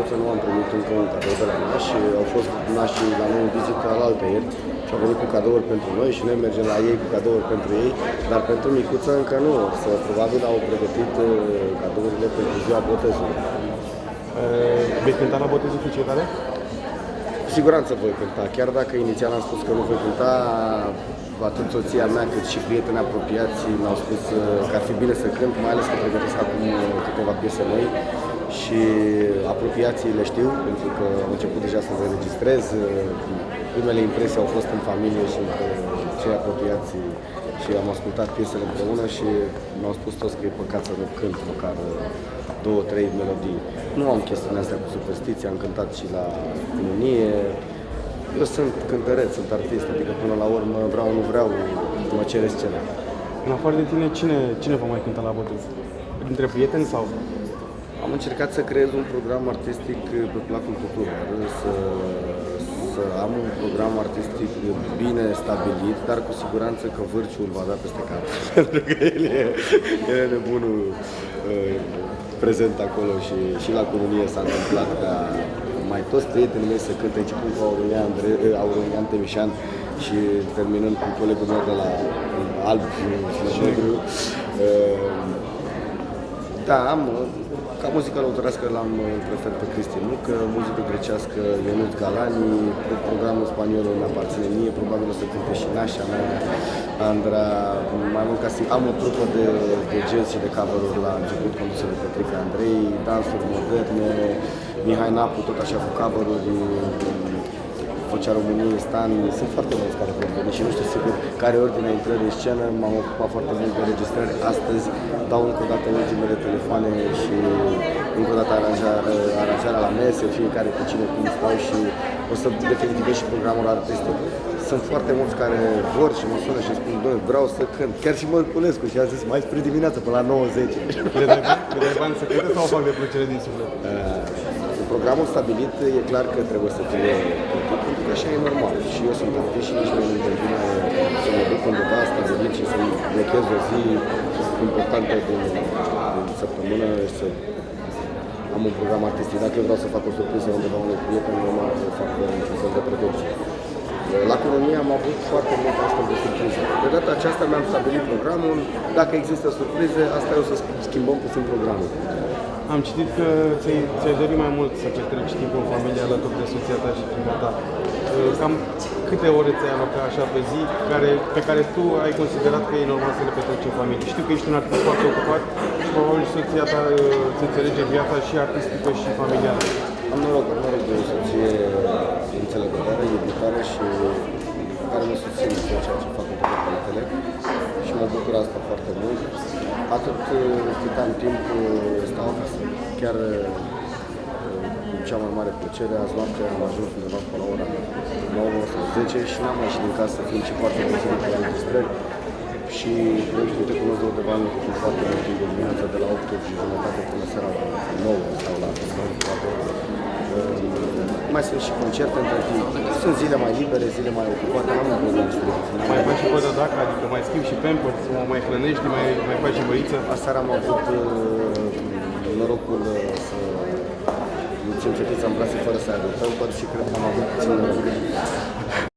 micuță nu am primit încă un cadou de la nași. Au fost nașii la noi în vizită alaltăieri și au venit cu cadouri pentru noi și noi mergem la ei cu cadouri pentru ei, dar pentru micuță încă nu. Probabil au pregătit cadourile pentru ziua botezului. Vei cânta la botezul fiicei tale? Cu siguranță voi cânta, chiar dacă inițial am spus că nu voi cânta, atât soția mea cât și prietenii apropiați mi-au spus că ar fi bine să cânt, mai ales că pregătesc acum câteva piese noi și apropiații le știu, pentru că am început deja să le înregistrez. Primele impresii au fost în familie și între cei apropiați și am ascultat piesele împreună și mi-au spus toți că e păcat să nu cânt măcar 2-3 melodii. Nu am chestiunea astea cu superstiție, am cântat și la comunie. Eu sunt cântăreț, sunt artist, adică până la urmă vreau, nu vreau, mă cere scena. În afară de tine, cine va mai cânta la botez? Dintre prieteni sau? Am încercat să creez un program artistic pe placul tuturor, să am un program artistic bine stabilit, dar cu siguranță că Vârciu îl va da peste cap, pentru că el e nebunul prezent acolo și la comunie s-a întâmplat ca mai toți prietenii mei să cânte, începând cu Aurelian Temișan și terminând cu colegul meu de la Alb și Negru. Da, ca muzică lăutărească l-am prefer pe Cristi Nucă, muzică grecească Ionuț Galani, programul spaniol îmi aparține mie, probabil o să cânte și nașa mea, Andra, mai mult ca să am o trupă de jazz și de cover-uri la început condusă de Petrica Andrei, dansuri moderne, Mihai Napu tot așa cu cover-uri, Vocea României, Stan, sunt foarte mulți care vor veni și nu știu sigur care ordinea intrării în scenă, m-am ocupat foarte mult de înregistrări. Astăzi dau încă o dată ultimele telefoane și încă o dată aranjarea la mese, fiecare cu cine cum stau și o să definitivez și programul artistic. Sunt foarte mulți care vor și mă sună și spun, bă, vreau să cânt, chiar și Mălculescu și a zis mai spre dimineață până la 90. Le dai bani să cânte sau fac de plăcere din suflet? Programul stabilit e clar că trebuie să fie pentru că așa e normal. Și eu sunt artist și nici nu îmi convine să mă duc undeva stabilit și să-mi blochez o zi importantă din săptămână și să am un program artistic. Dacă eu vreau să fac o surpriză undeva unui prieten, nu mă fac niciun fel de protecție. La Colonie am avut foarte multe astfel de surprize. De data aceasta mi-am stabilit programul. Dacă există surprize, asta e o să schimbăm puțin programul. Am citit că ți-ai dori mai mult să petreci timp în familie alături de soția ta și fiica ta. Cam câte ore ți-ai alocat așa pe zi pe care tu ai considerat că e normal să le petreci în familie? Știu că ești un artist foarte ocupat și probabil soția ta îți înțelege viața și artistică și familială. Am noroc de o soție înțelegătoare, iubitoare și care mă susține în ceea ce fac în toate proiectele și mă bucur asta foarte mult. Atât cât am timp stau acasă. Chiar cu cea mai mare plăcere, azi noapte am ajuns undeva pe la ora 9 sau 10 și n-am mai ieșit din casă, fiind și foarte puțin pe înregistrări. Și proiectul Te cunosc de undeva în lucru foarte mult timp de dimineața de la 8 și jumătate până seara la 9 sau la 9, poate. Mai sunt și concerte între timp. Sunt zile mai libere, zile mai ocupate, n-am un program strict. Mai faci și pădă dacă, adică mai schimbi și pampers, mai hrănești, mai faci și băiță? Aseară am avut norocul să ducem fetița în brațe fără să aibă pampers și cred că am avut puțin noroc.